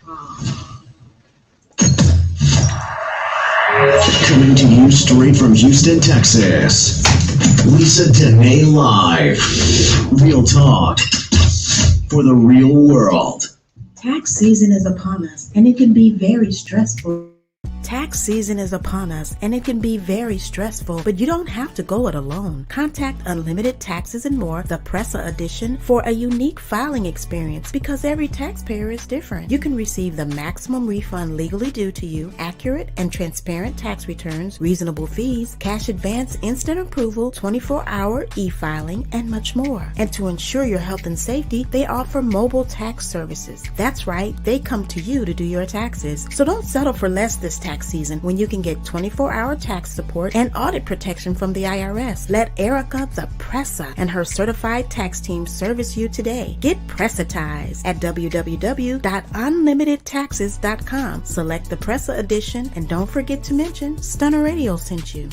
Coming to you straight from Houston, Texas. Lisa Denae live. Real talk for the real world. Tax season is upon us, and it can be very stressful. Tax season is upon us, and it can be very stressful, but you don't have to go it alone. Contact Unlimited Taxes and More, the PRESA edition, for a unique filing experience because every taxpayer is different. You can receive the maximum refund legally due to you, accurate and transparent tax returns, reasonable fees, cash advance, instant approval, 24-hour e-filing, and much more. And to ensure your health and safety, they offer mobile tax services. That's right, they come to you to do your taxes. So don't settle for less this tax season when you can get 24-hour tax support and audit protection from the IRS. Let Erica, the PRESA, and her certified tax team service you today. Get Presatized at www.unlimitedtaxes.com. Select the PRESA edition and don't forget to mention Stunner Radio sent you.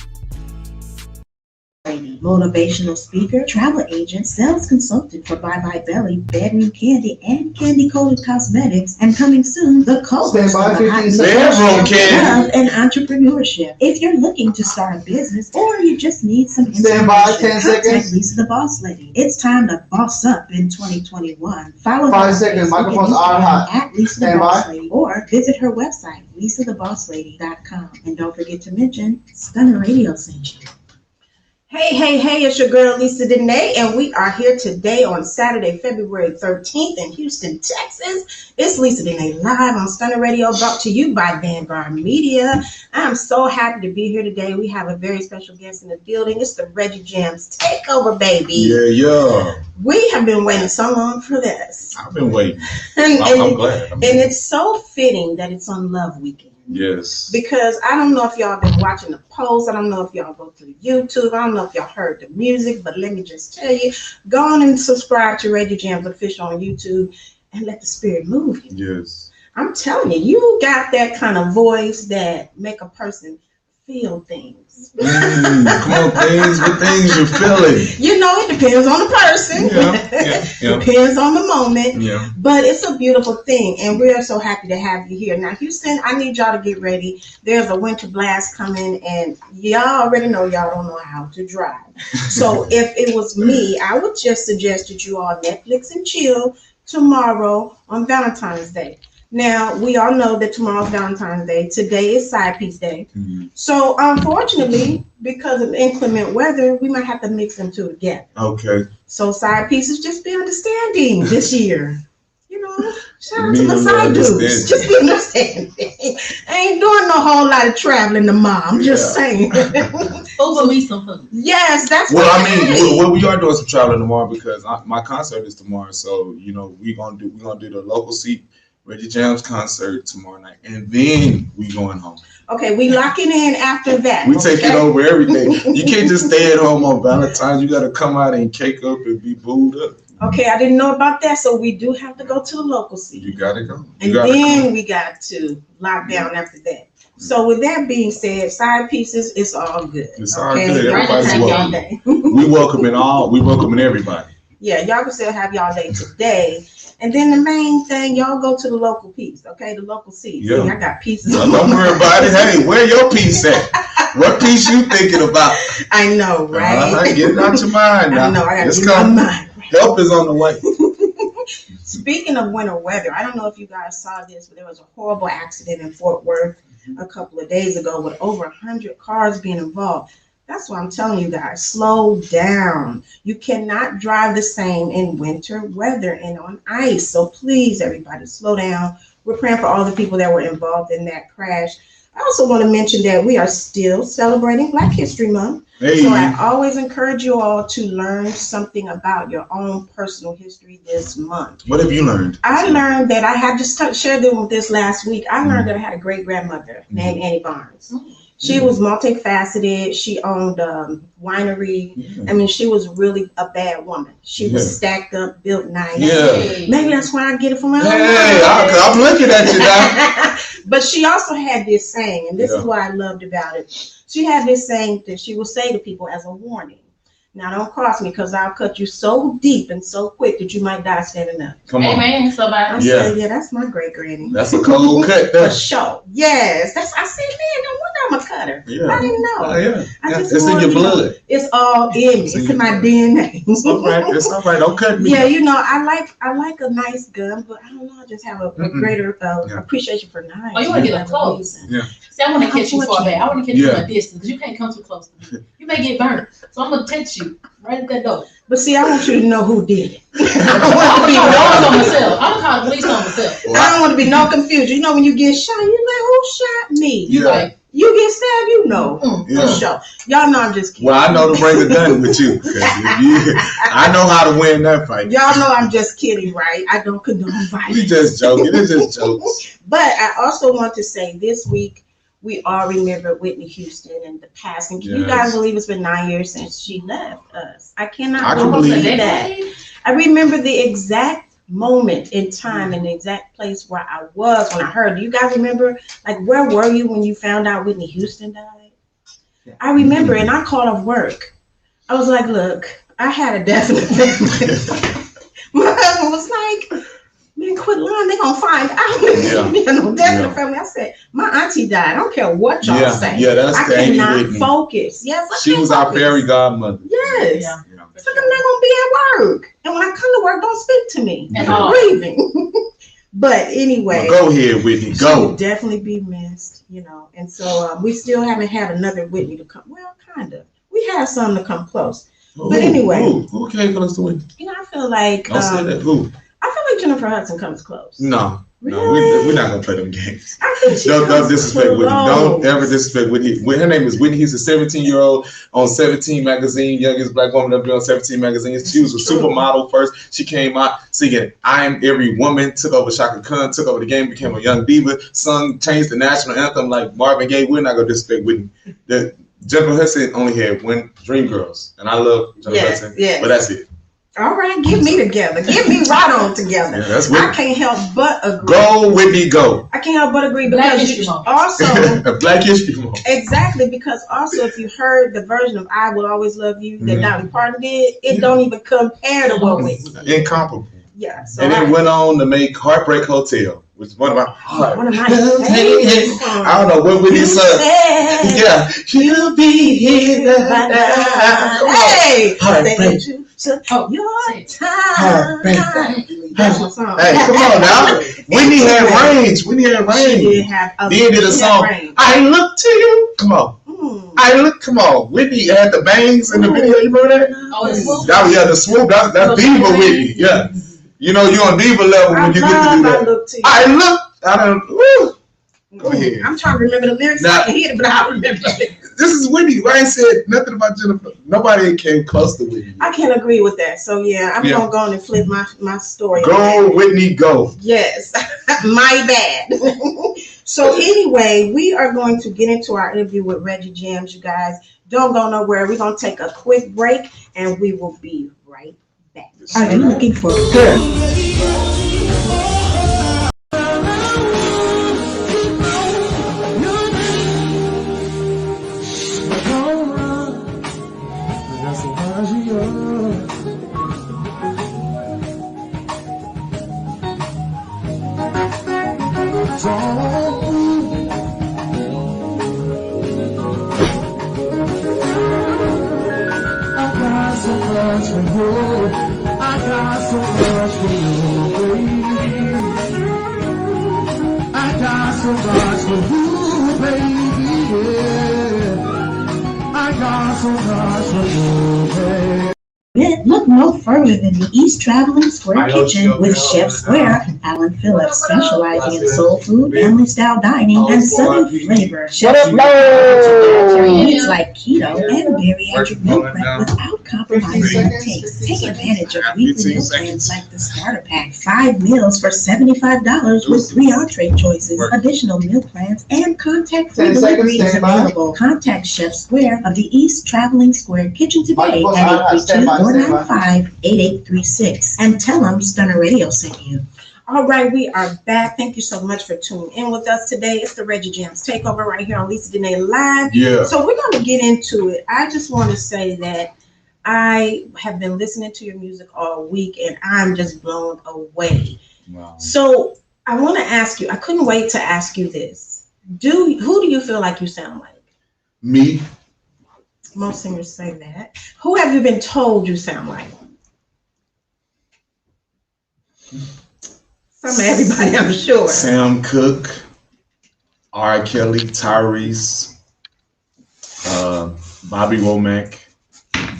Motivational speaker, travel agent, sales consultant for Bye Bye Belly, bedroom candy, and candy-coated cosmetics, and coming soon, the co-host of the Hot Love and Entrepreneurship. If you're looking to start a business or you just need some inspiration, contact Lisa the Boss Lady. It's time to boss up in 2021. Follow her on Facebook at Lisa the Boss Lady or visit her website, lisathebosslady.com. And don't forget to mention Stunner Radio sent you. Hey, it's your girl Lisa Denae, and we are here today on Saturday, February 13th in Houston, Texas. It's Lisa Denae live on Stunner Radio, brought to you by Vanguard Media. I'm so happy to be here today. We have a very special guest in the building. It's the Reggie Jamz takeover, baby. Yeah. We have been waiting so long for this. I've been waiting. I'm glad. And it's so fitting that it's on Love Weekend. Yes. Because I don't know if y'all been watching the polls. I don't know if y'all go to the YouTube. I don't know if y'all heard the music, but let me just tell you, go on and subscribe to Reggie Jamz Official on YouTube and let the spirit move you. Yes. I'm telling you, you got that kind of voice that make a person feel things. Come on, what things you're feeling? You know, it depends on the person. Yeah. Depends on the moment. Yeah. But it's a beautiful thing, and we're so happy to have you here. Now, Houston, I need y'all to get ready. There's a winter blast coming, and y'all already know y'all don't know how to drive. So if it was me, I would just suggest that you all Netflix and chill tomorrow on Valentine's Day. Now, we all know that tomorrow's Valentine's Day. Today is Side Piece Day. Mm-hmm. So, unfortunately, because of inclement weather, we might have to mix them two together. Okay. So, side pieces, just be understanding this year. You know, shout out to my side dudes. Just be understanding. I ain't doing no whole lot of traveling tomorrow. I'm just saying. Over me some food. Yes, that's well, I mean, we are doing some traveling tomorrow because my concert is tomorrow. So, you know, we're gonna do the local seat Reggie Jamz concert tomorrow night, and then we going home. Okay, we locking in after that. We taking over everything. You can't just stay at home on Valentine's. You got to come out and cake up and be booed up. Okay, I didn't know about that, so we do have to go to the local seat. You got to go. And then we got to lock down after that. So with that being said, side pieces, it's all good. It's all good. Everybody's welcome. We welcoming everybody. Yeah, y'all can still have y'all day today. And then the main thing, y'all go to the local piece, okay? The local seats. Yeah. See, I got pieces. Don't worry about it. Hey, where your piece at? What piece you thinking about? I know, right? Get it out your mind now. I know, I got to get my mind. Help is on the way. Speaking of winter weather, I don't know if you guys saw this, but there was a horrible accident in Fort Worth a couple of days ago with over 100 cars being involved. That's why I'm telling you guys, slow down. You cannot drive the same in winter weather and on ice. So please, everybody, slow down. We're praying for all the people that were involved in that crash. I also want to mention that we are still celebrating Black History Month. Hey. So I always encourage you all to learn something about your own personal history this month. What have you learned? I learned that I had just shared this last week. I learned that I had a great grandmother named Annie Barnes. She was multifaceted. She owned a winery. I mean, she was really a bad woman. She was stacked up, built nice. Yeah. Maybe that's why I get it from my I'm looking at you now. But she also had this saying, and this is what I loved about it. She had this saying that she would say to people as a warning. Now don't cross me because I'll cut you so deep and so quick that you might die standing up. Come on. Amen, somebody. I'm saying, yeah, that's my great granny. That's a cold cut For there. sure. Yes. I said, man, no wonder I'm a cutter. Yeah. I didn't know. Oh, yeah. I just It's in wanted your to know. blood. It's all in me. It's in my DNA. It's all right. It's all right. Don't cut me. Yeah, you know, I like a nice gun, but I don't know. I just have a greater appreciation for knives. Oh, you want to get up close? Yeah. See, I want to catch you far back. I want to catch you Yeah. at a distance because you can't come too close to me. You may get burnt. So I'm gonna touch you right at that door. But see, I want you to know who did it. I'm gonna call dogs on myself. I'm gonna call the police on myself. I don't want to be no confusion. You know, when you get shot, you're like, who shot me? You like, You get stabbed, you know. Yeah. For sure. Y'all know I'm just kidding. Well, I know to bring a gun with you. 'Cause I know how to win that fight. Y'all know I'm just kidding, right? I don't condone We violence. just joking. It's just jokes. But I also want to say this week, we all remember Whitney Houston and the passing. Can you guys believe it's been 9 years since she left us? I cannot I can believe believe that. I remember the exact moment in time and the exact place where I was when I heard. Do you guys remember, like, where were you when you found out Whitney Houston died? I remember, and I called off work. I was like, look, I had a definite family. My husband was like, man, quit lying. They're going to find out. Definite family. I said, my auntie died. I don't care what y'all say. Yeah, that's I the cannot Whitney. focus. Yes, She was our fairy godmother. Yes. Yeah. It's like I'm not gonna be at work, and when I come to work, don't speak to me. At I'm all. grieving. But anyway, Well, go ahead, Whitney. she will Go. definitely be missed, you know. And so we still haven't had another Whitney to come. Well, kind of. We have some to come close. But anyway, Who came close to Whitney? you know, I feel like Don't say that. Who? I feel like Jennifer Hudson comes close. No. No, Really? we're not gonna play them games. I think she Don't comes disrespect Whitney. Don't close. ever disrespect Whitney. Her name is Whitney. He's a 17-year-old on 17 magazine, youngest black woman to be on 17 magazines. She was a True. supermodel first. She came out singing "I Am Every Woman," took over Shaka Khan, took over the game, became a young diva, sung, changed the national anthem like Marvin Gaye. We're not gonna disrespect Whitney. The Jennifer Hudson only had one Dreamgirls, and I love Jennifer Hudson, but that's it. All right, get me together. Get me right on together. Yeah, that's I Whitney. can't help but agree. Go, Whitney, go. I can't help but agree Black because History Month. also Black History Month. exactly because also if you heard the version of "I Will Always Love You" that Dolly Parton did, it don't even compare to what Whitney did. Incomparable. Yeah, so And then went on to make Heartbreak Hotel, which is one of my one of my Hey, favorite songs. I don't know what Whitney You said. said Yeah, you'll be here. by now. Come on. Hey, Heartbreak. that you took your Heartbreak. time. That's my song. Hey, come on now. Whitney had range. Whitney had She did range. have Then did a song. I look to you. Come on. Come on. Whitney had the bangs in the video. You remember that? oh, it's swoop. That was the swoop. That's Diva Whitney. Yeah. You know you're on Diva level when you get to do I that. look to you. I look. I don't. Woo. Go ahead. I'm trying to remember the lyrics. Now- I can hear it, but I don't remember the lyrics. This is Whitney. I ain't said nothing about Jennifer. Nobody came close to Whitney. I can't agree with that. So yeah, I'm gonna go on and flip my story. Go, Whitney, go. Yes, my bad. So anyway, we are going to get into our interview with Reggie Jamz. You guys don't go nowhere. We're gonna take a quick break, and we will be right back. Are you looking for Look no further than the East Traveling Square Kitchen with Chef Square, Alan Phillips, specializing in soul food, family style dining, and southern flavor. Chef Square meats like keto and bariatric meal prep without compromising on taste. Take advantage of weekly meal plans like the starter pack, 5 meals for $75 with 3 entree choices. Additional meal plans and contact-free delivery is available. Contact Chef Square of the East Traveling Square Kitchen today at 832-495-8836 and tell them Stunner Radio sent you. All right, we are back. Thank you so much for tuning in with us today. It's the Reggie Jamz Takeover right here on Lisa Denae Live. Yeah. So we're going to get into it. I just want to say that I have been listening to your music all week, and I'm just blown away. Wow. So I want to ask you. I couldn't wait to ask you this. Who do you feel like you sound like? Me. Most singers say that. Who have you been told you sound like? Some of everybody, I'm sure. Sam Cooke, R. Kelly, Tyrese, Bobby Womack,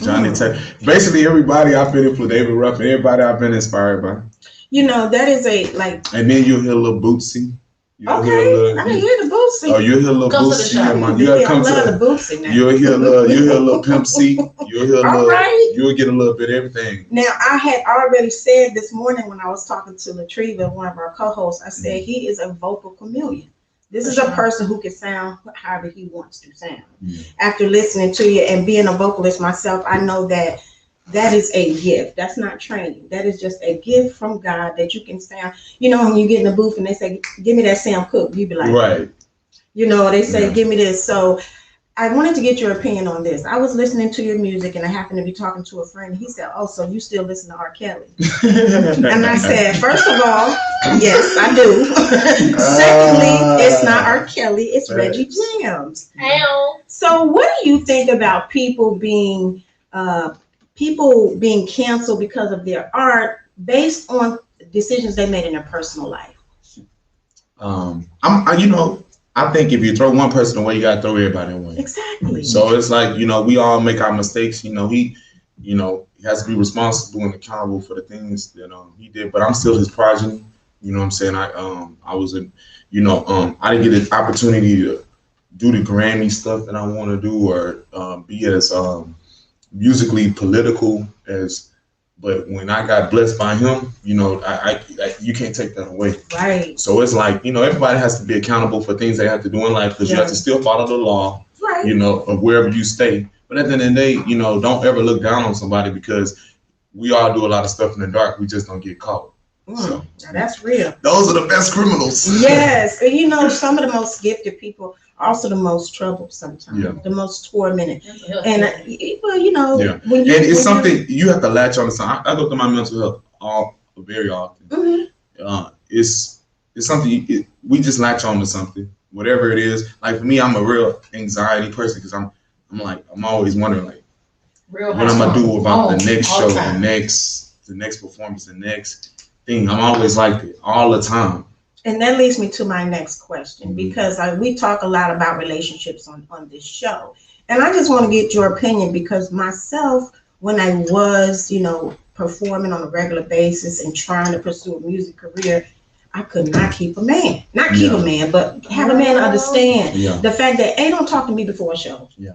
Johnny Taylor. Basically, everybody I've been influenced, David Ruffin, everybody I've been inspired by. You know, that is a like. And then you'll hear a little Bootsy. Okay, I hear the Bootsy. Oh, you'll hear a little Bootsy. You gotta come to the Bootsy now. You'll hear a little Pimp C. You'll hear a little. Right. You'll get a little bit of everything. Now, I had already said this morning when I was talking to Latriva, one of our co-hosts, I said he is a vocal chameleon. This is a person who can sound however he wants to sound. After listening to you and being a vocalist myself, I know that is a gift. That's not training. That is just a gift from God that you can sound. You know, when you get in the booth and they say, "Give me that Sam Cooke," you be like, right. You know, they say, "Give me this." So I wanted to get your opinion on this. I was listening to your music and I happened to be talking to a friend. He said, "Oh, so you still listen to R. Kelly?" And I said, first of all, yes, I do. Secondly, it's not R. Kelly, it's Reggie Jamz. So what do you think about people being canceled because of their art based on decisions they made in their personal life? I think if you throw one person away, you gotta throw everybody away. Exactly. So it's like, we all make our mistakes. He has to be responsible and accountable for the things that he did. But I'm still his progeny. You know what I'm saying? I didn't get an opportunity to do the Grammy stuff that I want to do or be as musically political as. But when I got blessed by him, I you can't take that away. Right. So it's like, everybody has to be accountable for things they have to do in life because you have to still follow the law, right. Of wherever you stay. But at the end of the day, don't ever look down on somebody because we all do a lot of stuff in the dark. We just don't get caught. So now that's real. Those are the best criminals. Yes. And some of the most gifted people are also the most troubled sometimes, the most tormented. And when it's something you have to latch on to something. I go through my mental health very often. Mm-hmm. It's something we just latch on to something, whatever it is. Like for me, I'm a real anxiety person because I'm always wondering what I'm gonna do about the next show, the next performance, the next thing. I'm always like it all the time. And that leads me to my next question, because we talk a lot about relationships on this show. And I just want to get your opinion because myself, when I was, performing on a regular basis and trying to pursue a music career, I could not keep a man. Not keep a man, but have a man understand the fact that A, don't talk to me before a show. Yeah.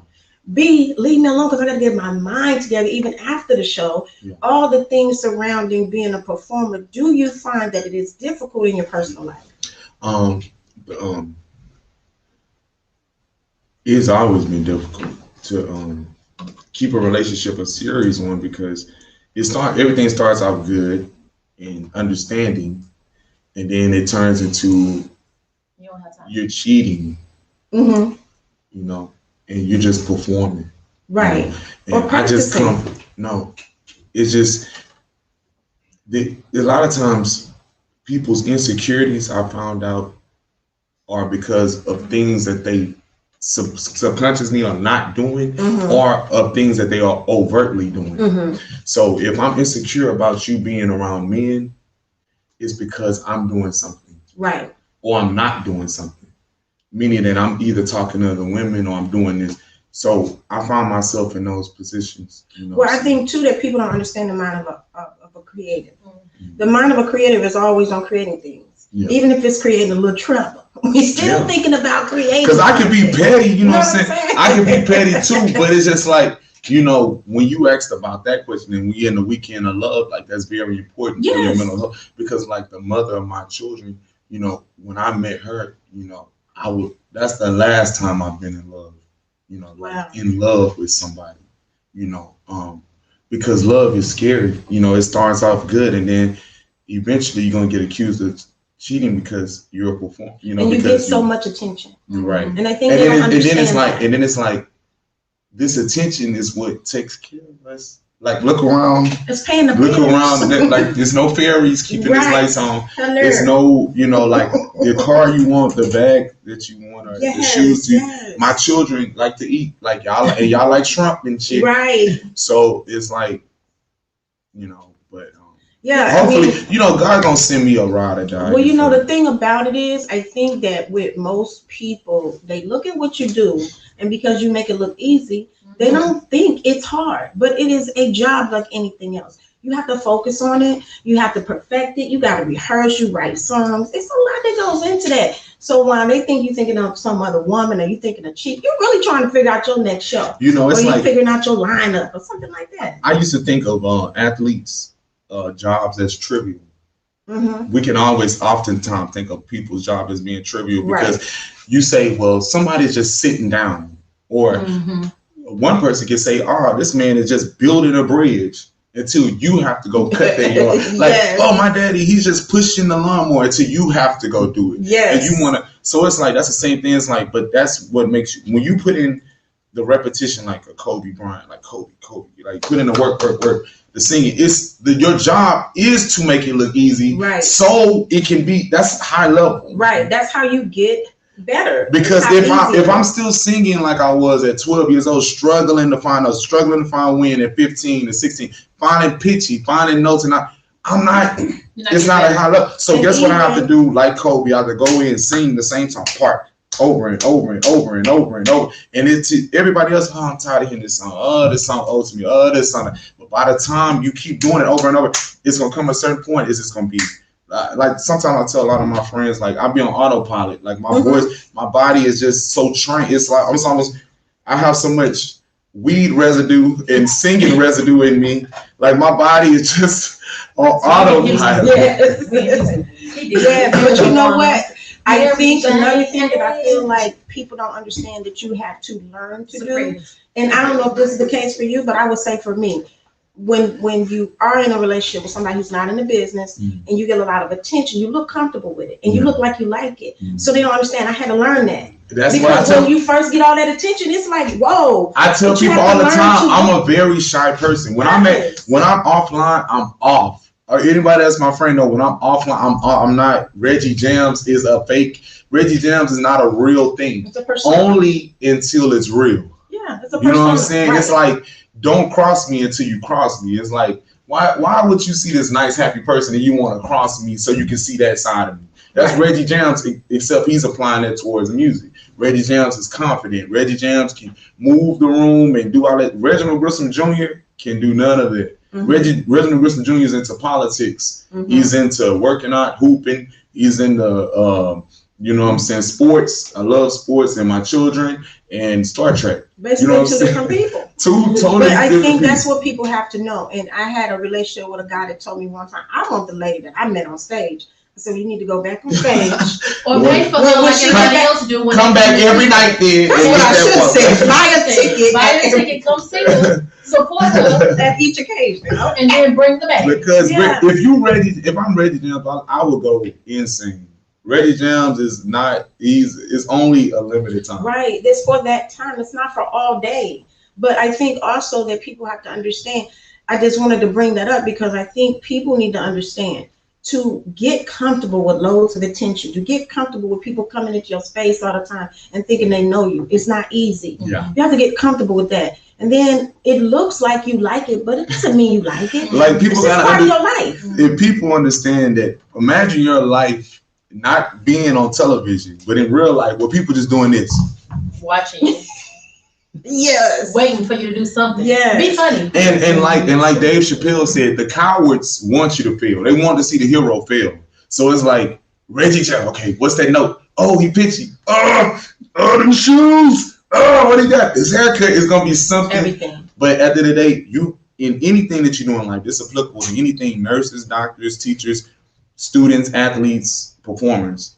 B, leave me alone because I got to get my mind together even after the show. Yeah. All the things surrounding being a performer. Do you find that it is difficult in your personal life? It's always been difficult to keep a relationship a serious one because everything starts out good and understanding, and then it turns into you're cheating. Mm-hmm. And you're just performing. Right. And I just it's just a lot of times people's insecurities I found out are because of things that they subconsciously are not doing or of things that they are overtly doing. Mm-hmm. So if I'm insecure about you being around men, it's because I'm doing something. Right. Or I'm not doing something. Meaning that I'm either talking to other women or I'm doing this. So I find myself in those positions. Well, I think too that people don't understand the mind of a creative. Mm-hmm. The mind of a creative is always on creating things, even if it's creating a little trouble. We're still thinking about creating. Because I could be petty, you know what I'm saying? I could be petty too, but it's just like, when you asked about that question and we in the weekend of love, like that's very important for your mental health. Because like the mother of my children, when I met her, that's the last time I've been in love, in love with somebody, because love is scary. It starts off good and then eventually you're going to get accused of cheating because you're a performer, and you get so much attention. Right. And I think and then it's like, this attention is what takes care of us. Like, look around. It's paying the Look bills. around. Like, there's no fairies keeping these lights on. Hello. There's no, like the car you want, the bag that you want, or the shoes you. My children like to eat. Like y'all like shrimp and shit. Right. So it's like, but yeah, hopefully, God gonna send me a ride or die. Well, the thing about it is, I think that with most people, they look at what you do, and because you make it look easy, they don't think it's hard. But it is a job like anything else. You have to focus on it. You have to perfect it. You got to rehearse. You write songs. It's a lot that goes into that. So while they think you're thinking of some other woman, or you thinking of cheap, you're really trying to figure out your next show. It's or you're like figuring out your lineup or something like that. I used to think of athletes' jobs as trivial. Mm-hmm. We can oftentimes think of people's job as being trivial because you say, well, somebody's just sitting down, or one person can say, oh, this man is just building a bridge, until you have to go cut that yard. Like, oh, my daddy, he's just pushing the lawnmower, until you have to go do it. Yes. And you want to, so it's like, that's the same thing. It's like, but that's what makes you, when you put in the repetition, like a Kobe Bryant, like Kobe, like put in the work, the singing, your job is to make it look easy. Right. So it can be, that's high level. Right. That's how you get better. Because if I'm still singing like I was at 12 years old, struggling to find wind at 15 and 16, finding pitchy, finding notes, and I'm not. It's not a high level. So guess what I have to do? Like Kobe, I have to go in and sing the same song part over and over and over and over and over. And it's everybody else. Oh, I'm tired of hearing this song. Oh, this song owes me. Oh, this song. But by the time you keep doing it over and over, it's gonna come a certain point. It's just gonna be. Like sometimes I tell a lot of my friends, like I'll be on autopilot. Like my voice, my body is just so trained. It's like I have so much weed residue and singing residue in me. Like my body is just on autopilot. Yeah, but you know what? I think another thing that I feel like people don't understand that you have to learn to do, and I don't know if this is the case for you, but I would say for me, when you are in a relationship with somebody who's not in the business and you get a lot of attention, you look comfortable with it and you look like you like it. So they don't understand. I had to learn that. That's because when you first get all that attention, it's like, whoa. I tell people all the time, I'm a very shy person. When I'm offline, I'm off. Or anybody that's my friend know, when I'm offline, I'm not. Reggie Jamz is a fake. Reggie Jamz is not a real thing. It's a persona. Only until it's real. Yeah, it's a persona. You know what I'm saying? Right. It's like, don't cross me until you cross me. It's like, why would you see this nice, happy person and you want to cross me so you can see that side of me? That's Reggie Jamz, except he's applying that towards music. Reggie Jamz is confident. Reggie Jamz can move the room and do all that. Reginald Grissom Jr. can do none of it. Reginald Grissom Jr. is into politics. He's into working out, hooping. He's into, sports. I love sports and my children and Star Trek. Basically, two different people. Two totally But I different think that's people. what people have to know. And I had a relationship with a guy that told me one time, I want the lady that I met on stage. I said, you need to go back on stage. Or wait for her like everybody else do. Come back every night then. That's what I should say. Buy a ticket. Buy a ticket, come see her, support her at each occasion. and then bring the back. Because if I'm Reggie Jamz, I will go insane. Reggie Jamz is not, it's only a limited time. Right. It's for that time. It's not for all day. But I think also that people have to understand. I just wanted to bring that up because I think people need to understand to get comfortable with loads of attention, to get comfortable with people coming into your space all the time and thinking they know you. It's not easy. Yeah. You have to get comfortable with that. And then it looks like you like it, but it doesn't mean you like it. Like people it's part of your life. If people understand that, imagine your life not being on television, but in real life, where people just doing this. Watching you. Yes. Waiting for you to do something. Yeah. Be funny. And like Dave Chappelle said, the cowards want you to fail. They want to see the hero fail. So it's like, Reggie Jamz, okay, what's that note? Oh, he pitchy. Oh, them shoes. Oh, what he got? His haircut is gonna be something. Everything. But at the end of the day, you in anything that you do in life, it's applicable to anything, nurses, doctors, teachers, students, athletes, performers.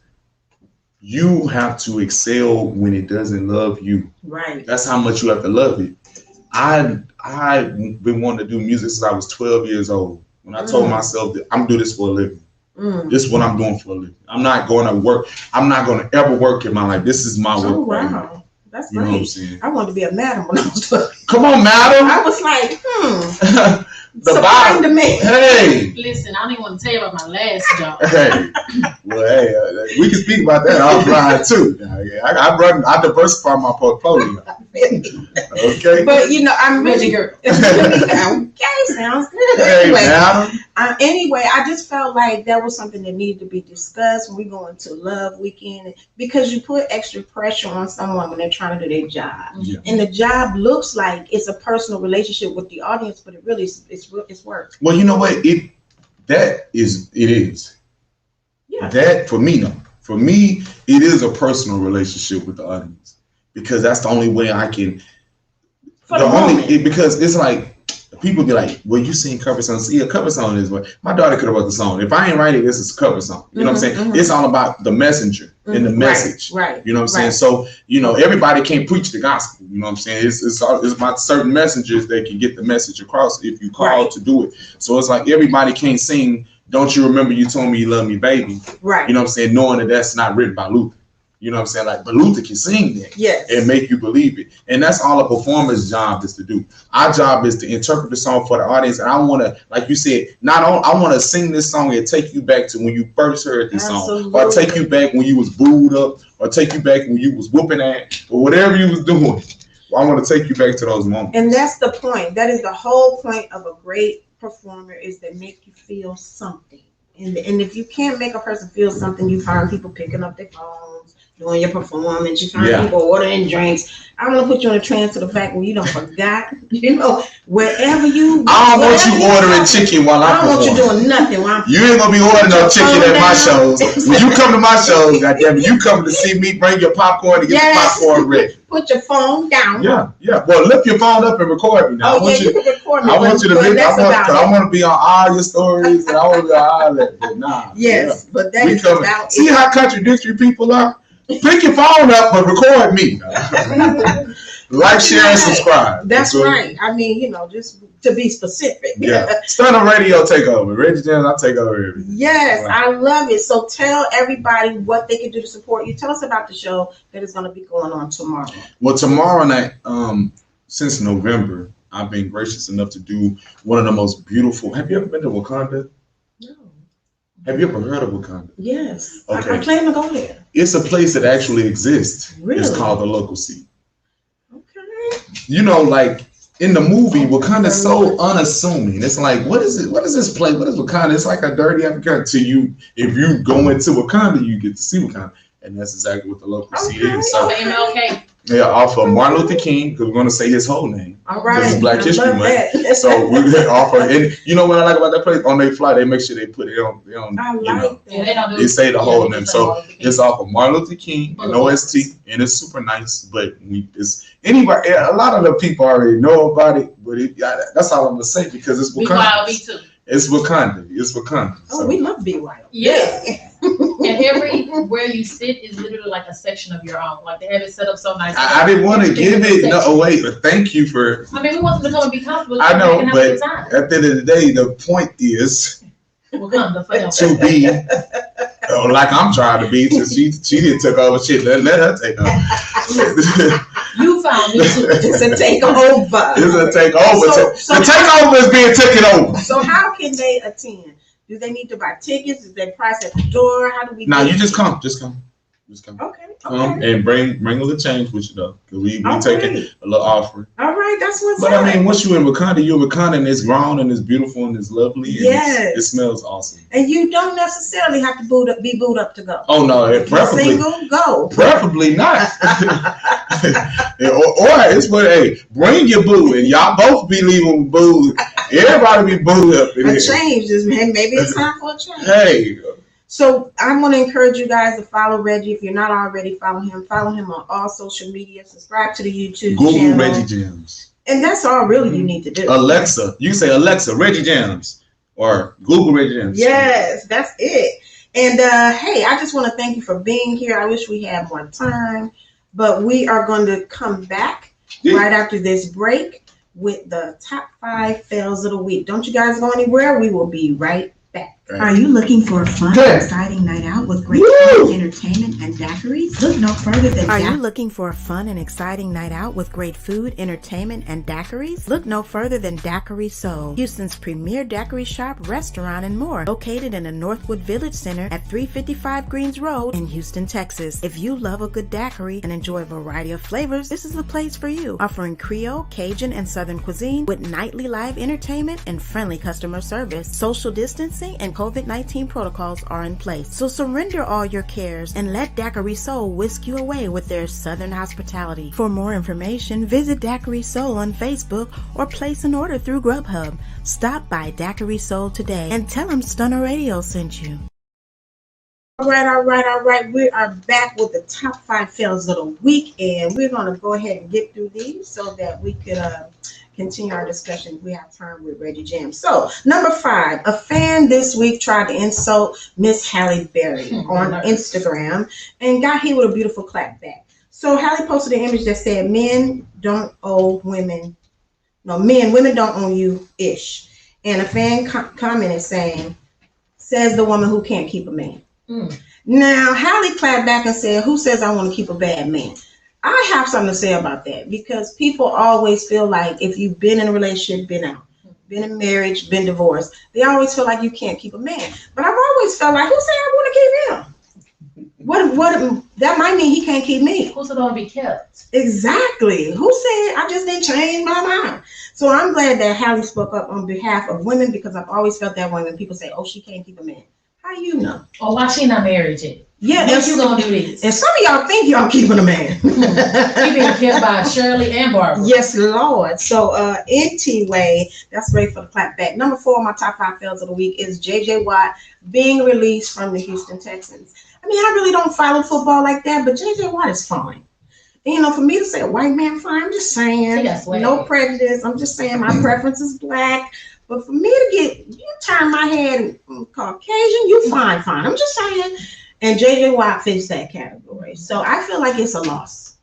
You have to excel when it doesn't love you. Right. That's how much you have to love it. I've been wanting to do music since I was 12 years old. When I told myself that I'm doing this for a living. This is what I'm doing for a living. I'm not going to work. I'm not going to ever work in my life. This is my work. Oh, right wow. now. That's You know what I'm great. saying? I wanted to be a madam when I was 12. Come on, madam. I was like, The surprised bottom. to me. Hey. Listen, I don't even want to tell you about my last job. Hey. Well, hey, we can speak about that offline too. I diversify my portfolio. Okay. But you know, I'm Reggie really girl. okay. Sounds good. Hey, Anyway, madam. Anyway, I just felt like that was something that needed to be discussed when we go into Love Weekend, because you put extra pressure on someone when they're trying to do their job, Yeah. and the job looks like it's a personal relationship with the audience, but it really it's work. Well, you know what? It is. Yeah. That for me, no. For me, it is a personal relationship with the audience, because that's the only way I can. For the moment. Because it's like people be like, "Well, you sing cover songs." See, a cover song is what my daughter could have wrote the song. If I ain't write it, this is a cover song. You know what I'm saying? It's all about the messenger and the message. Right. You know what I'm saying? So everybody can't preach the gospel. You know what I'm saying? It's about certain messengers that can get the message across if you call to do it. So it's like everybody can't sing "Don't You Remember You Told Me You Love Me, Baby." Right. You know what I'm saying? Knowing that that's not written by Luther. You know what I'm saying? Like, but Luther can sing that. Yes. And make you believe it. And that's all a performer's job is to do. Our job is to interpret the song for the audience. And I want to, like you said, I want to sing this song and take you back to when you first heard this song. Or take you back when you was booed up. Or take you back when you was whooping at. Or whatever you was doing. I want to take you back to those moments. And that's the point. That is the whole point of a great performer, is to make you feel something. And if you can't make a person feel something, you find people picking up their phones, doing your performance, you find people ordering drinks. I want to put you in a trance to the fact where you don't forgot, wherever you. I don't want you ordering chicken while I perform. don't want you doing nothing while I'm You ain't gonna be ordering no chicken at my shows. When you come to my shows, goddamn it, you come to see me, bring your popcorn and get the popcorn ready. Put your phone down. Yeah. Well, lift your phone up and record me now. You can record me. I want you to be. I want to be on all your stories, and I want to be on all that. But nah. Yes, but that is about. See how contradictory people are. Pick your phone up, but record me. Like, share, and subscribe. That's right. I mean, just to be specific. Yeah. Stunner Radio takeover. Reggie Jamz, I take over everything. Yes, right. I love it. So tell everybody what they can do to support you. Tell us about the show that is going to be going on tomorrow. Well, tomorrow night, since November, I've been gracious enough to do one of the most beautiful. Have you ever been to Wakanda? No. Have you ever heard of Wakanda? Yes. Okay. I plan to go there. It's a place that actually exists. Really? It's called the Local Seat. Okay. Like in the movie, Wakanda's so unassuming. It's like, what is it? What is this place? What is Wakanda? It's like a dirty Africa to you. If you go into Wakanda, you get to see Wakanda. And that's exactly what the Local Seat is. So, yeah, off of Martin Luther King, because we're going to say his whole name. All right. This is Black History Month. So we're going to offer, and you know what I like about that place? On their fly, they make sure they put it on. They say the whole name. So it's off of Martin Luther King and OST, and it's super nice. But it's anybody, a lot of the people already know about it. But that's all I'm going to say, because it's Wakanda. It's Wakanda. It's Wakanda. Oh, we love BYO. Yeah. And everywhere you sit is literally like a section of your own. Like they have it set up so nice. I didn't want to give it. No, wait, but thank you for. I mean, we want them to come and be comfortable. I know, but at the end of the day, the point is to be like I'm trying to be. So she didn't take over shit. Let her take over. You found me too. It's a takeover. It's a takeover. So the takeover is being taken over. So how can they attend? Do they need to buy tickets? Is there price at the door? How do we? No, you just come. Just come. Okay. Come and bring a little change with you though, because we taking a little offering. All right, that's what's up. But I mean, once you're in Wakanda, and it's grown and it's beautiful and it's lovely. And it smells awesome. And you don't necessarily have to be booed up to go. Oh no, preferably single, go. Preferably not. or it's what bring your boo and y'all both be leaving with boo. Everybody be booed up. A change is maybe it's time for a change. Hey. So I'm going to encourage you guys to follow Reggie. If you're not already, follow him. Follow him on all social media. Subscribe to the YouTube channel. Google Reggie Jamz. And that's all really you need to do. Alexa. You say Alexa, Reggie Jamz. Or Google Reggie Jamz. Yes, that's it. And hey, I just want to thank you for being here. I wish we had more time. But we are going to come back right after this break with the top 5 fails of the week. Don't you guys go anywhere. We will be right back. Are you looking for a fun, exciting night out with great food, entertainment, and daiquiris? Look no further than Are you looking for a fun and exciting night out with great food, entertainment, and daiquiris? Look no further than Daiquiri Soul, Houston's premier daiquiri shop, restaurant, and more, located in the Northwood Village Center at 355 Greens Road in Houston, Texas. If you love a good daiquiri and enjoy a variety of flavors, this is the place for you. Offering Creole, Cajun, and Southern cuisine with nightly live entertainment and friendly customer service. Social distancing and COVID-19 protocols are in place. So surrender all your cares and let Daiquiri Soul whisk you away with their Southern hospitality. For more information, visit Daiquiri Soul on Facebook or place an order through Grubhub. Stop by Daiquiri Soul today and tell them Stunner Radio sent you. All right. We are back with the top 5 fails of the week, and we're going to go ahead and get through these so that we could continue our discussion. We have time with Reggie Jamz. So, number 5, a fan this week tried to insult Miss Halle Berry on Instagram and got hit with a beautiful clap back. So, Halle posted an image that said, women don't owe you ish. And a fan commented saying, says the woman who can't keep a man. Now, Halle clapped back and said, who says I want to keep a bad man? I have something to say about that, because people always feel like if you've been in a relationship, been out, been in marriage, been divorced, they always feel like you can't keep a man. But I've always felt like, who said I want to keep him? What that might mean he can't keep me. Who's going to be kept? Exactly. Who said I just didn't change my mind? So I'm glad that Halle spoke up on behalf of women, because I've always felt that way when people say, oh, she can't keep a man. How you know? Oh, why she not married yet? Yeah, that's you gonna do this. And some of y'all think y'all keeping a man. He been kept by Shirley and Barbara. Yes, Lord. So anyway, that's great for the clap back. Number 4 on my top 5 fails of the week is JJ Watt being released from the Houston Texans. I mean, I really don't follow football like that, but JJ Watt is fine. And, you know, for me to say a white man fine, I'm just saying, no prejudice. I'm just saying my preference is black. But for me to you turn my head Caucasian, you fine. I'm just saying. And JJ Watt fits that category. So I feel like it's a loss.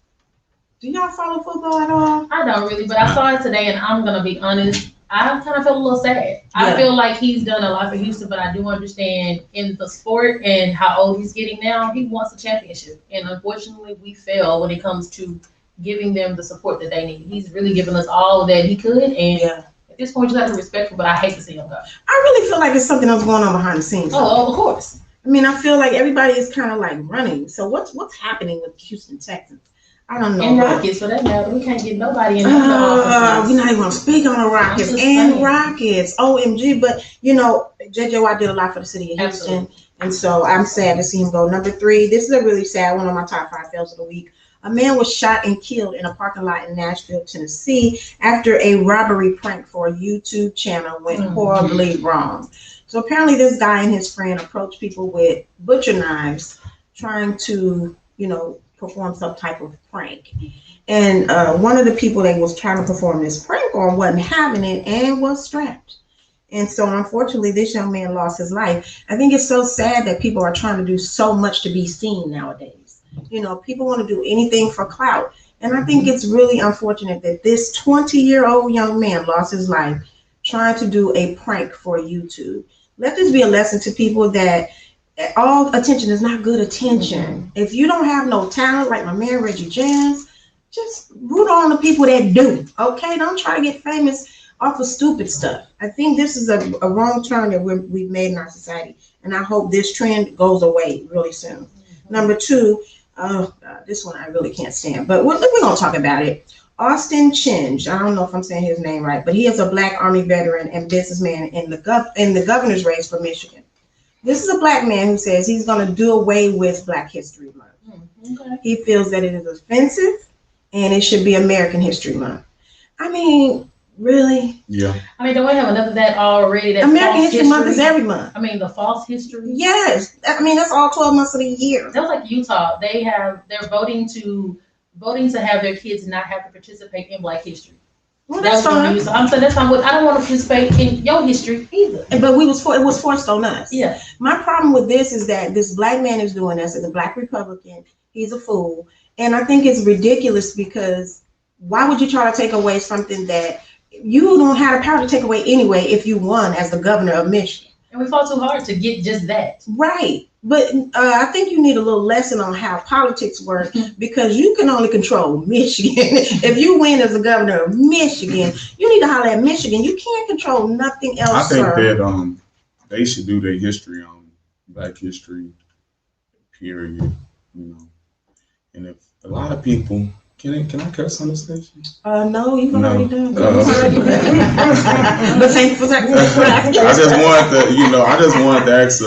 Do y'all follow football at all? I don't really, but I saw it today, and I'm going to be honest, I kind of feel a little sad. Yeah. I feel like he's done a lot for Houston, but I do understand in the sport and how old he's getting now, he wants a championship. And unfortunately, we fail when it comes to giving them the support that they need. He's really given us all that he could, and at this point, you have to respect him, but I hate to see him go. I really feel like there's something else going on behind the scenes. Oh, of course. I mean, I feel like everybody is kind of like running. So what's happening with Houston Texans? I don't know. And Rockets, for that matter. We can't get nobody in the office. We're not even going to speak on the Rockets and Rockets. OMG. But, you know, JJ Watt did a lot for the city of Houston. Absolutely. And so I'm sad to see him go. Number 3, this is a really sad one on my top 5 fails of the week. A man was shot and killed in a parking lot in Nashville, Tennessee, after a robbery prank for a YouTube channel went horribly wrong. So apparently this guy and his friend approached people with butcher knives trying to, you know, perform some type of prank. And one of the people they was trying to perform this prank on wasn't having it and was strapped. And so unfortunately, this young man lost his life. I think it's so sad that people are trying to do so much to be seen nowadays. You know, people want to do anything for clout. And I think it's really unfortunate that this 20-year-old young man lost his life trying to do a prank for YouTube. Let this be a lesson to people that all attention is not good attention. If you don't have no talent, like my man Reggie Jamz, just root on the people that do. Okay, don't try to get famous off of stupid stuff. I think this is a wrong turn that we've made in our society, and I hope this trend goes away really soon. Number 2, oh God, this one I really can't stand, but we're gonna talk about it. Austin Chinge, I don't know if I'm saying his name right, but he is a Black Army veteran and businessman in the governor's race for Michigan. This is a Black man who says he's going to do away with Black History Month. Okay. He feels that it is offensive and it should be American History Month. I mean, really? Yeah. I mean, don't we have enough of that already? That American History Month is every month. I mean, the false history. Yes. I mean, that's all 12 months of the year. That's like Utah. They're voting to have their kids not have to participate in Black history. Well, that's fine. I'm saying that's fine. I don't want to participate in your history either. But it was forced on us. Yeah. My problem with this is that this Black man is doing this as a Black Republican. He's a fool. And I think it's ridiculous, because why would you try to take away something that you don't have the power to take away anyway if you won as the governor of Michigan? And we fought too hard to get just that. Right. But I think you need a little lesson on how politics work because you can only control Michigan. If you win as the governor of Michigan, you need to holler at Michigan. You can't control nothing else. I think that they should do their history on Black History, period. You know, and if a lot of people can I curse on the station? No, you've already done. But thank you for I just wanted to ask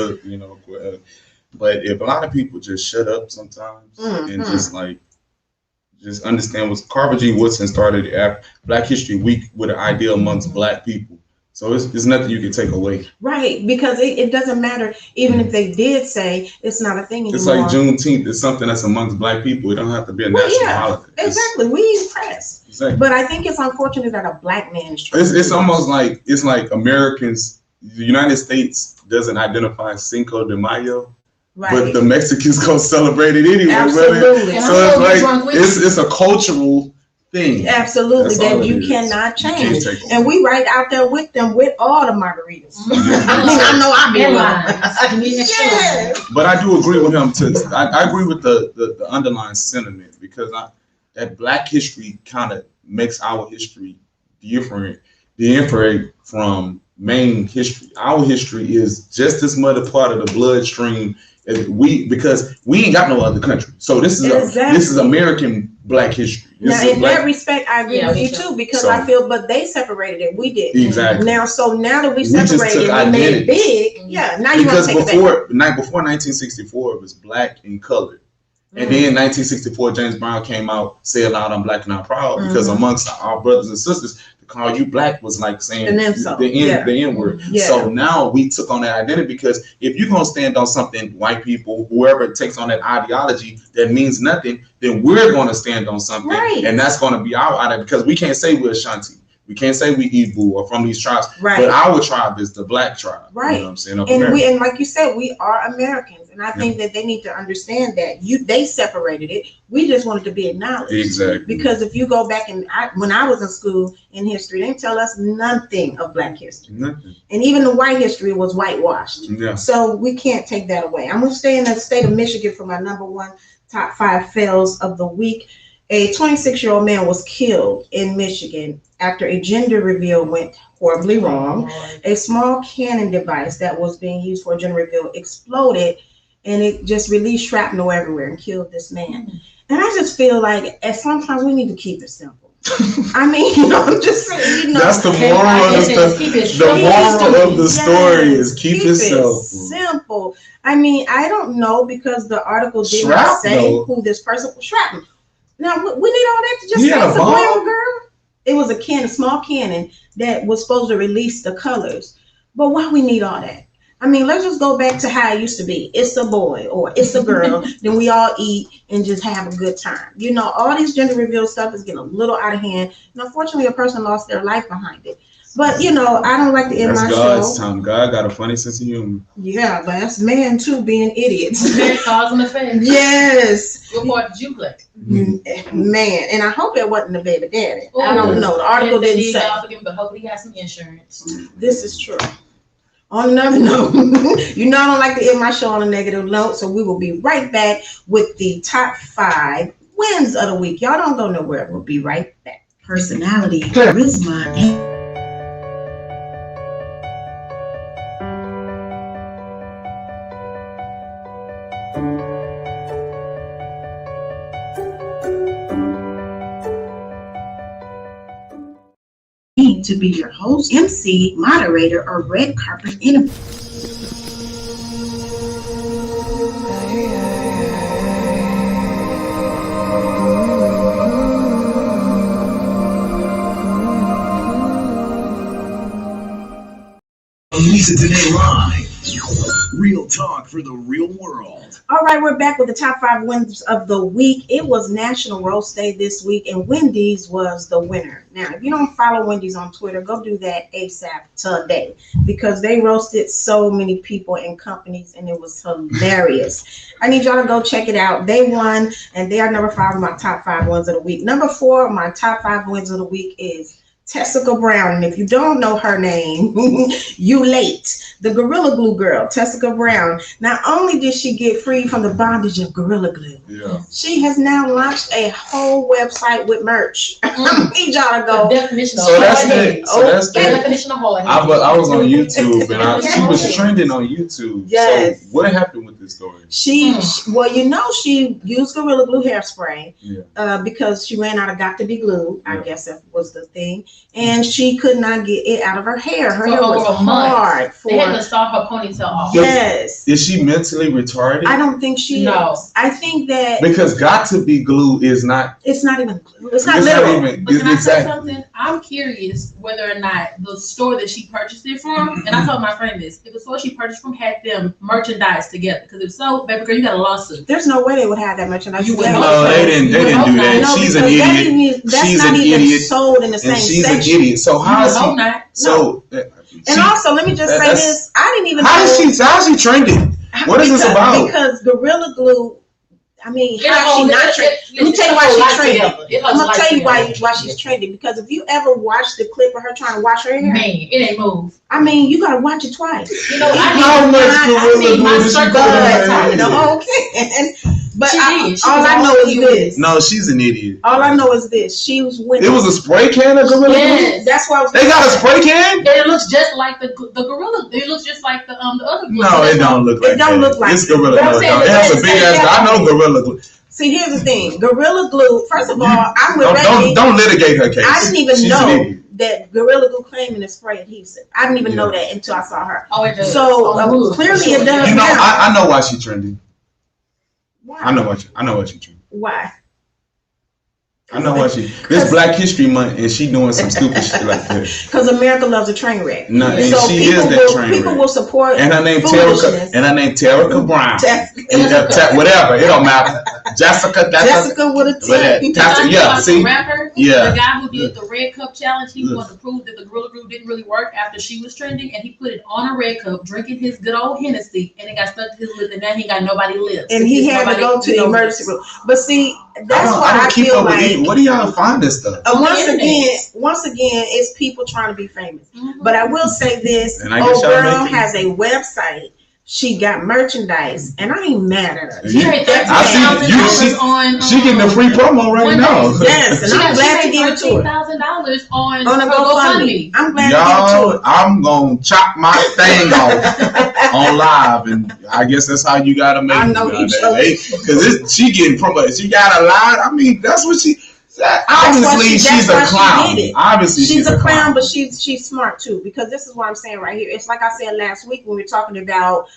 but if a lot of people just shut up sometimes and just understand what Carver G. Woodson started Black History Week with an idea amongst Black people. So it's nothing you can take away. Right, because it doesn't matter even if they did say it's not a thing anymore. It's like Juneteenth is something that's amongst Black people. It don't have to be a national holiday. Exactly. We impressed. Exactly. But I think it's unfortunate that a Black man is trying. It's almost like Americans. The United States doesn't identify Cinco de Mayo. Right. But the Mexicans gonna celebrate it anyway. Absolutely. So it's a cultural thing. Absolutely, that you cannot change. And we right out there with them with all the margaritas. I know I've been lying. But I do agree with him too. I agree with the underlying sentiment because that Black history kind of makes our history different from main history. Our history is just as much a part of the bloodstream as because we ain't got no other country. So this is American Black history. Now, in that respect, I agree with you too, because I feel, but they separated it. We did. Exactly. Now that we separated it, we made it big. Yeah. Now you want to take it back. Before 1964, it was Black and colored. And then 1964, James Brown came out, said loud, "I'm Black and I'm proud," because amongst our brothers and sisters, to call you Black was like saying the N-word. Yeah. So now we took on that identity because if you're going to stand on something, white people, whoever takes on that ideology that means nothing, then we're going to stand on something. Right. And that's going to be our identity because we can't say we're Ashanti. We can't say we Igbo or from these tribes. Right. But our tribe is the Black tribe. Right. You know what I'm saying? And like you said, we are Americans. And I think that they need to understand that they separated it. We just wanted to be acknowledged. Exactly. Because if you go back when I was in school in history, they didn't tell us nothing of Black history. Nothing. And even the white history was whitewashed. Yeah. So we can't take that away. I'm going to stay in the state of Michigan for my number one top 5 fails of the week. A 26-year-old man was killed in Michigan after a gender reveal went horribly wrong. A small cannon device that was being used for a gender reveal exploded, and it just released shrapnel everywhere and killed this man. And I just feel like sometimes we need to keep it simple. I mean, I'm just saying, that's the moral of the story is keep it simple. I mean, I don't know because the article did not say who this person was. Shrapnel. Now, we need all that to just say it's a boy or girl? It was a small cannon that was supposed to release the colors. But why we need all that? I mean, let's just go back to how it used to be. It's a boy or it's a girl. Then we all eat and just have a good time. You know, all this gender reveal stuff is getting a little out of hand. And unfortunately, a person lost their life behind it. But, you know, I don't like to end my God's show. Time. God got a funny sense of humor. Yeah, but that's man, too, being idiots. Cause and effect. Yes. What part did you play? Man, and I hope it wasn't the baby daddy. I don't know. The article didn't say. But hopefully he has some insurance. This is true. On another note, you know I don't like to end my show on a negative note, so we will be right back with the top 5 wins of the week. Y'all don't go nowhere. We'll be right back. Personality, charisma, and to be your host, MC, moderator, or red carpet interview. Lisa Denae Live. Real talk for the real world. All right, we're back with the top 5 wins of the week. It was National Roast Day this week, and Wendy's was the winner. Now, if you don't follow Wendy's on Twitter, go do that ASAP today because they roasted so many people and companies, and it was hilarious. I need y'all to go check it out. They won, and they are number 5 of my top 5 wins of the week. Number 4 of my top 5 wins of the week is Tessica Brown, and if you don't know her name, you late. The Gorilla Glue girl, Tessica Brown. Not only did she get free from the bondage of Gorilla Glue, she has now launched a whole website with merch. I need y'all to go. The definition of definition of hard. I was on YouTube and she was trending on YouTube. Yes. So what happened with this story? She used Gorilla Glue hairspray because she ran out of got to be glue. I guess that was the thing. And she could not get it out of her hair. Her hair was hard. They had to stop her ponytail off. Yes. Is she mentally retarded? I don't think she is. I think that because got to be glue is not. It's not even. It's not literal. But can I say something? I'm curious whether or not the store that she purchased it from, and I told my friend this, if the store she purchased from had them merchandise together, because if so, baby girl, you got a lawsuit. There's no way they would have that merchandise. No, they didn't do that. No, she's an idiot. She's an idiot. Sold in the same she's section. An idiot. So how is he? So. And also, let me just say this: I didn't even. How is she trending? What is this about? Because Gorilla Glue. I mean, how she not trending? Let me tell you why she's trending. I'm gonna tell you why she's trending. Because if you ever watch the clip of her trying to wash her hair, man, it ain't move. I mean, you gotta watch it twice. You know, how much Gorilla Glue did she put on her hair? But all I know is this. No, she's an idiot. All I know is this. She was winning. It was a spray can of Gorilla Glue? That's why they got a spray can? It looks just like the Gorilla. It looks just like the other glue. No, it don't look like that. It don't look like it's Gorilla Glue. It has a big ass. I know Gorilla Glue. See, here's the thing. Gorilla Glue, first of all, I'm with Reggie. Don't litigate her case. I didn't even know that Gorilla Glue claiming is spray adhesive. I didn't even know that until I saw her. Oh, it does. So clearly it does. You know, I know why she's trending. Why? I know what she trending. Why? I know why she. This Black History Month and she doing some stupid shit like that. Because America loves a train wreck. No, and so she is that train wreck. People will support. And her name Terica Brown. Whatever, it don't matter. Jessica with a T. Yeah, see, the rapper, the guy who did the Red Cup challenge, he wanted to prove that the Gorilla Glue didn't really work after she was trending, and he put it on a red cup, drinking his good old Hennessy, and it got stuck to his lips, and now he got nobody lips. And he had to go to the emergency room. But see, that's why I feel like. What do y'all find this stuff? Once again, it's people trying to be famous. Mm-hmm. But I will say this: old girl has a website. She got merchandise, and I ain't mad at her. She getting the free promo right now. Yes, and I'm glad to give it to her. $13,000 on a GoFundMe. I'm glad to give it to her. I'm gonna chop my thing off on live, and I guess that's how you gotta make it. I know because she getting promo. She got a lot. I mean, that's what she. Obviously, she's a clown. Obviously, she's a clown, but she's smart too. Because this is what I'm saying right here. It's like I said last week when we were talking about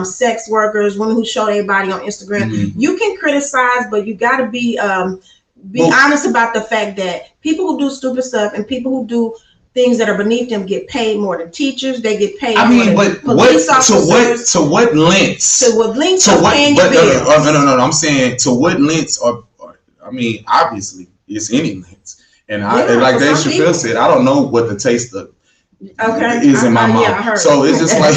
sex workers, women who show their body on Instagram. Mm-hmm. You can criticize, but you got to be honest about the fact that people who do stupid stuff and people who do things that are beneath them get paid more than teachers. They get paid. But police officers. To what lengths? To what lengths? No. I'm saying to what lengths are. I mean, obviously. It's any lengths, and like Dave Chappelle said, I don't know what the taste of is in my mouth. So it's just like,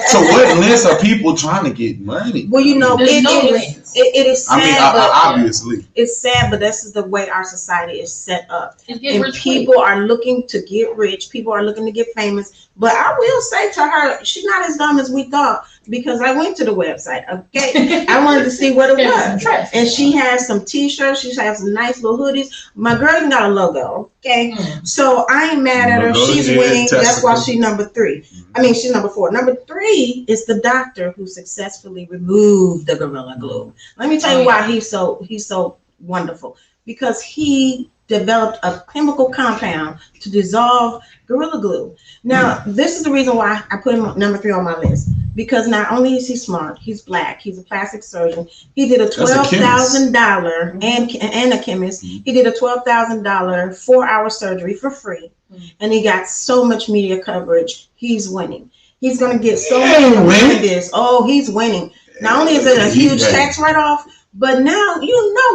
so what lengths are people trying to get money? Well, you know, it is sad. I mean, obviously, it's sad, but this is the way our society is set up. And people are looking to get rich. People are looking to get famous. But I will say to her, she's not as dumb as we thought. Because I went to the website, okay? I wanted to see what it was. And she has some t-shirts. She has some nice little hoodies. My girl even got a logo, okay? So I ain't mad at her. She's winning. That's why she's number 3. I mean, she's number 4. Number 3 is the doctor who successfully removed the Gorilla Glue. Let me tell you why he's so wonderful. Because he developed a chemical compound to dissolve Gorilla Glue. Now, this is the reason why I put him number 3 on my list. Because not only is he smart, he's black, he's a plastic surgeon. He did a $12,000 and a chemist. He did a $12,000 4-hour surgery for free. And he got so much media coverage. He's winning. He's going to get so much of this. Oh, he's winning. Not only is it a huge tax write-off, but now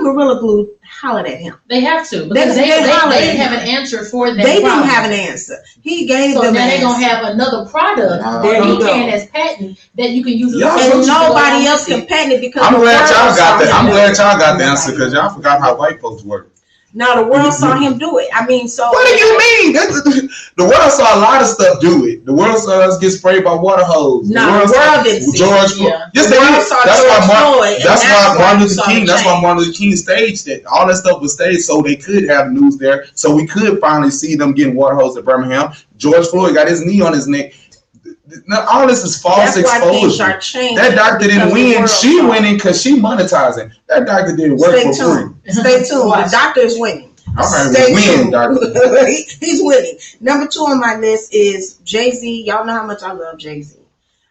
Gorilla Glue hollered at him. They have to because they didn't have an answer for that. They didn't have an answer. He gave them. So now they're gonna have another product that as patent that you can use. And nobody else can patent it because I'm glad y'all got that. I'm glad y'all got the answer because y'all forgot how white folks work. Now the world saw him do it. I mean, so what do you mean? The world saw a lot of stuff do it. The world saw us get sprayed by water hose. No, the world didn't see George. it. Yes, the world saw George Floyd. That's why Martin Luther King staged it. All that stuff was staged so they could have news there, so we could finally see them getting water hose at Birmingham. George Floyd got his knee on his neck. Now, all this is false exposure. That doctor didn't win. She winning because she monetizing. That doctor didn't work for free. Stay tuned. The doctor is winning. All right, win, doctor. He's winning. Number 2 on my list is Jay-Z. Y'all know how much I love Jay-Z.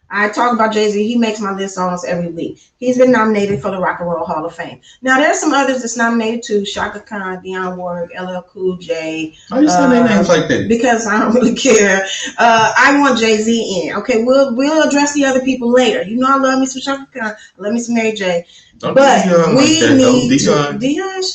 I talk about Jay-Z. He makes my list almost every week. He's been nominated for the Rock and Roll Hall of Fame. Now, there's some others that's nominated too. Shaka Khan, Dionne Warwick, LL Cool J. How you saying their names like that? Because I don't really care. I want Jay-Z in. Okay, we'll address the other people later. You know I love me some Shaka Khan. I love me some Mary J. But we need Dionne.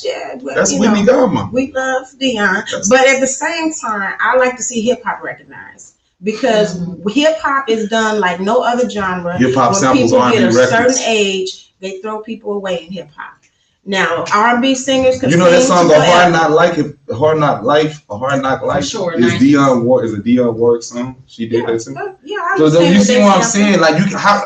Yeah, that's Whitney Godman. We love Dionne. But at the same time, I like to see hip-hop recognized. Because hip hop is done like no other genre. Hip hop samples when people R&B get a records. certain age, they throw people away in hip hop. Now R&B singers can you know that song, Hard Knock Life. Sure, is Dionne Warwick is a Dionne Warwick song. She did that too. Yeah, so you see what I'm saying? Like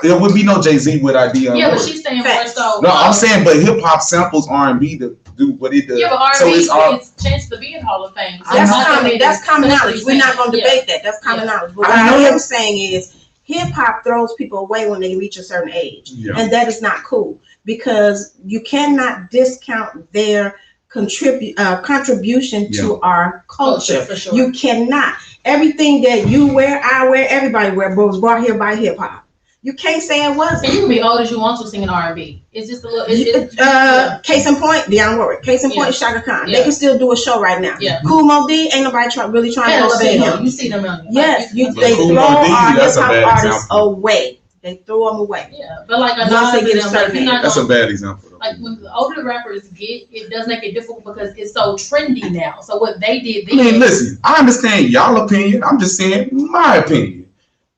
there would be no Jay-Z without Dionne. Yeah, Warwick. but she's saying more so. No, I'm saying, but hip hop samples R&B to do what it does. Yeah, but R&B so it's chance to be in Hall of Fame. So that's common knowledge. We're not going to debate that. That's common knowledge. But what I am saying is hip hop throws people away when they reach a certain age. Yeah. And that is not cool because you cannot discount their contribution to our culture. For sure. You cannot. Everything that you wear, I wear, everybody wear, was brought here by hip hop. You can't say it wasn't. And you can be old as you want to singing R&B. It's just a little. Case in point, Dionne Warwick. Case in point, Shaka Khan. They can still do a show right now. Yeah. Cool Mo D, ain't nobody really trying to elevate him. You see them on. Yes, they throw our hip hop artists away. They throw them away. Yeah, but like once they get a certain age, that's a bad example. Like when the older rappers get, it does make it difficult because it's so trendy now. So what they did. I mean, listen, I understand y'all opinion. I'm just saying my opinion.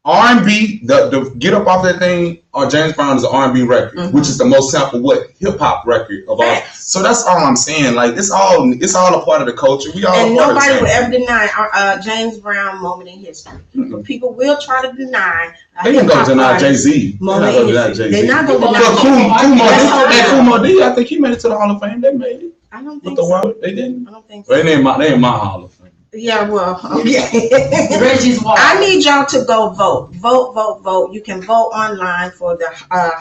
R&B, the Get Up Off That Thing or James Brown is an R&B record, which is the most sampled hip hop record of all. So that's all I'm saying. Like it's all a part of the culture. We all and nobody will ever deny James Brown moment in history. But people will try to deny. They ain't gonna deny Jay-Z. They're not gonna deny. Cool Mo D, I think he made it to the Hall of Fame. They made it. I don't think so. They didn't. I don't think so. They ain't my Hall of Fame. Yeah, well, okay. Reggie's Wall. I need y'all to go vote. You can vote online for the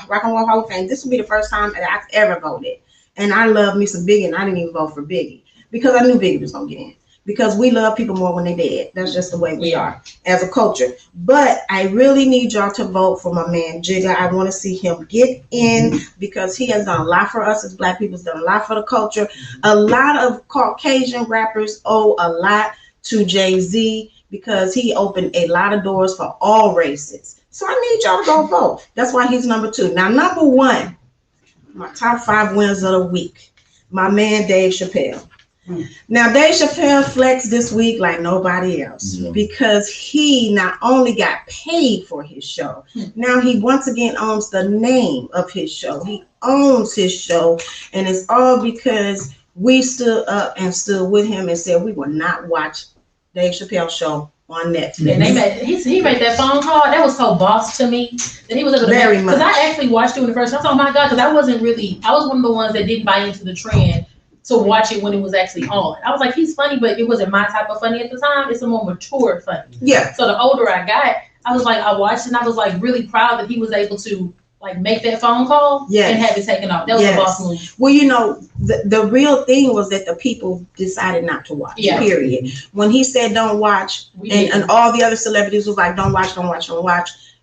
Rock and Roll Hall of Fame. This will be the first time that I've ever voted. And I love me some Biggie, and I didn't even vote for Biggie because I knew Biggie was going to get in. Because we love people more when they're dead. That's just the way we are as a culture. But I really need y'all to vote for my man, Jigga. I want to see him get in because he has done a lot for us as Black people. He's done a lot for the culture. A lot of Caucasian rappers owe a lot to Jay-Z because he opened a lot of doors for all races. So I need y'all to go vote. That's why he's number 2. Now, number 1, my top 5 winners of the week, my man, Dave Chappelle. Now, Dave Chappelle flexed this week like nobody else because he not only got paid for his show, now he once again owns the name of his show. He owns his show, and it's all because we stood up and stood with him and said we will not watch Dave Chappelle's show on Netflix. And he made that phone call. That was so boss to me that he was able to very much. Because I actually watched it when the first time. I was, oh my God, because I was one of the ones that didn't buy into the trend to watch it when it was actually on. I was like, he's funny, but it wasn't my type of funny at the time. It's a more mature funny. Yeah. So the older I got, I was like, I watched it and I was like really proud that he was able to like make that phone call and have it taken off. That was a boss move. Well, you know, the real thing was that the people decided not to watch, period. When he said don't watch, and all the other celebrities was like, don't watch.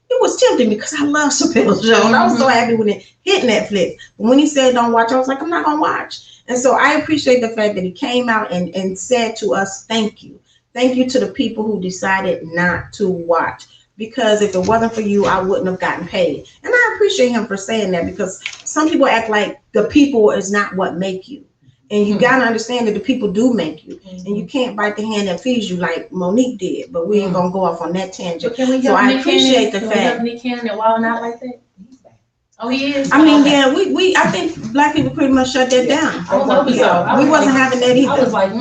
It was tempting because I love Chappelle's show. And I was so happy when it hit Netflix. But when he said don't watch, I was like, I'm not going to watch. And so I appreciate the fact that he came out and said to us, thank you. Thank you to the people who decided not to watch. Because if it wasn't for you, I wouldn't have gotten paid. And I appreciate him for saying that because some people act like the people is not what make you. And you got to understand that the people do make you. And you can't bite the hand that feeds you like Monique did. But we ain't going to go off on that tangent. So I appreciate the fact. Nick Cannon and Wild Not like that? Oh, he is. I mean, yeah, we I think black people pretty much shut that down. I was hoping so. We wasn't having that either. I was like,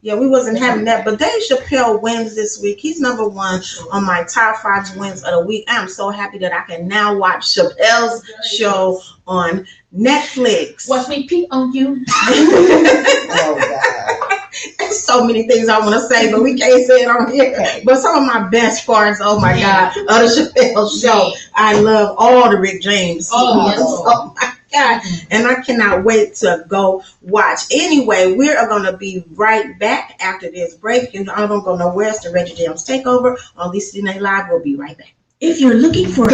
Yeah, we wasn't having that. But Dave Chappelle wins this week. He's number one on my top 5 wins of the week. I'm so happy that I can now watch Chappelle's show on Netflix. Watch me pee on you. Oh God. There's so many things I want to say, but we can't say it on here. But some of my best parts, oh my God, of the Chappelle show. I love all the Rick James. Oh, yes. Oh my God. And I cannot wait to go watch. Anyway, we are going to be right back after this break. You know, I don't go nowhere. It's the Reggie Jamz Takeover on Lisa Denae Live. We'll be right back. If you're looking for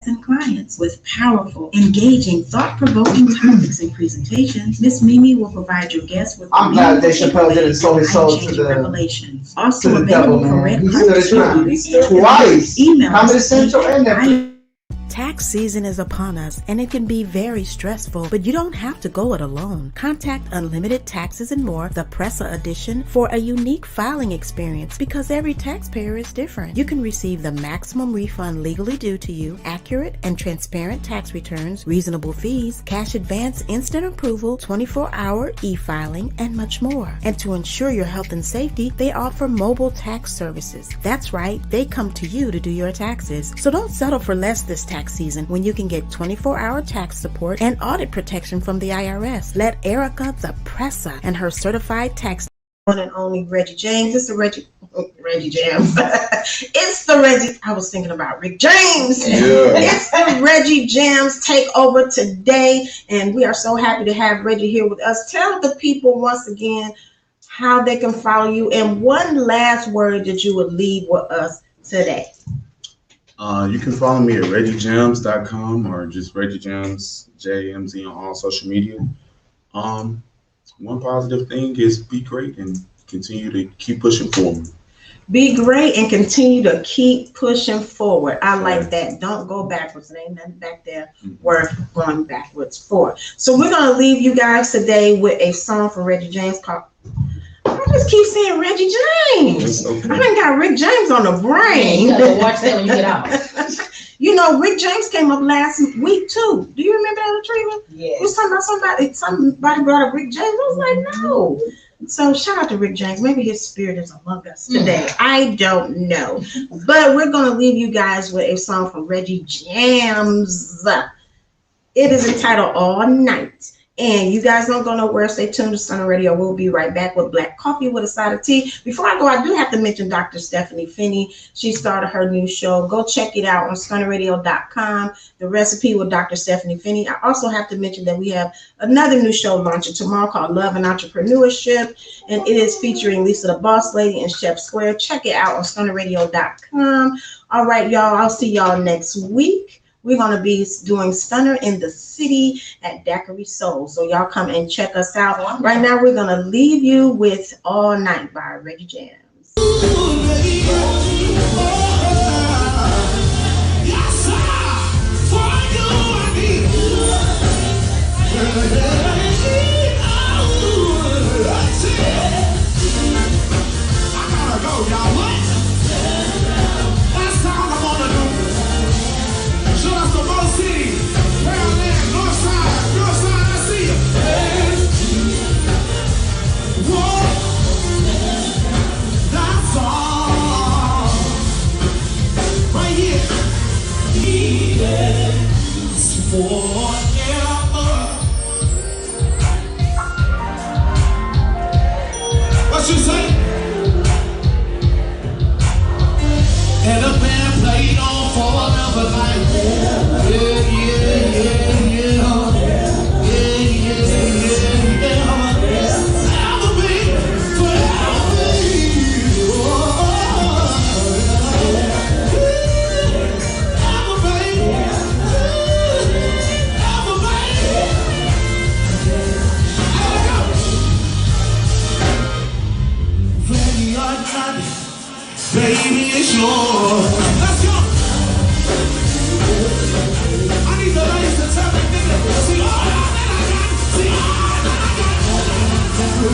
and clients with powerful, engaging, thought-provoking topics and presentations, Miss Mimi will provide your guests with I'm glad Dave Chappelle didn't sold his soul to the revelations. Also to the devil, available for man. red He carpet stood his interviews. twice. Email Comedy us. Central and Netflix. Tax season is upon us, and it can be very stressful, but you don't have to go it alone. Contact Unlimited Taxes and More, the Pressa edition, for a unique filing experience because every taxpayer is different. You can receive the maximum refund legally due to you, accurate and transparent tax returns, reasonable fees, cash advance, instant approval, 24-hour e-filing, and much more. And to ensure your health and safety, they offer mobile tax services. That's right, they come to you to do your taxes. So don't settle for less this tax season when you can get 24-hour tax support and audit protection from the IRS. Let Erica the Pressa and her certified tax One and only Reggie Jamz. It's the Reggie Jamz. It's the Reggie. I was thinking about Rick James. Yeah. It's the Reggie Jamz Takeover today, and we are so happy to have Reggie here with us. Tell the people once again how they can follow you, and one last word that you would leave with us today. You can follow me at ReggieJamz.com or just Reggie Jamz, JMZ on all social media. One positive thing is be great and continue to keep pushing forward. Be great and continue to keep pushing forward. I like that. Don't go backwards. There ain't nothing back there worth going backwards for. So we're going to leave you guys today with a song from Reggie Jamz called, I just keep saying Reggie James. Okay. I done got Rick James on the brain. You gotta watch that when you get out. You know, Rick James came up last week too. Do you remember that, Retriever? Yeah. He was talking about somebody brought up Rick James. I was like, no. So shout out to Rick James. Maybe his spirit is among us today. I don't know. But we're going to leave you guys with a song from Reggie Jamz. It is entitled All Night. And you guys don't go nowhere. Stay tuned to Stunner Radio. We'll be right back with black coffee with a side of tea. Before I go, I do have to mention Dr. Stephanie Finney. She started her new show. Go check it out on stunnerradio.com. The Recipe with Dr. Stephanie Finney. I also have to mention that we have another new show launching tomorrow called Love and Entrepreneurship. And it is featuring Lisa the Boss Lady and Chef Square. Check it out on stunnerradio.com. All right, y'all. I'll see y'all next week. We're going to be doing Stunner in the City at Daiquiri Soul. So y'all come and check us out. Right now, we're going to leave you with All Night by Reggie Jamz. What you say? And a band played on forever like yeah, yeah, yeah, yeah, Ever be, forever be. Ever be, ever be. Ready or not, baby, it's yours. Let's go. I need the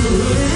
Hey,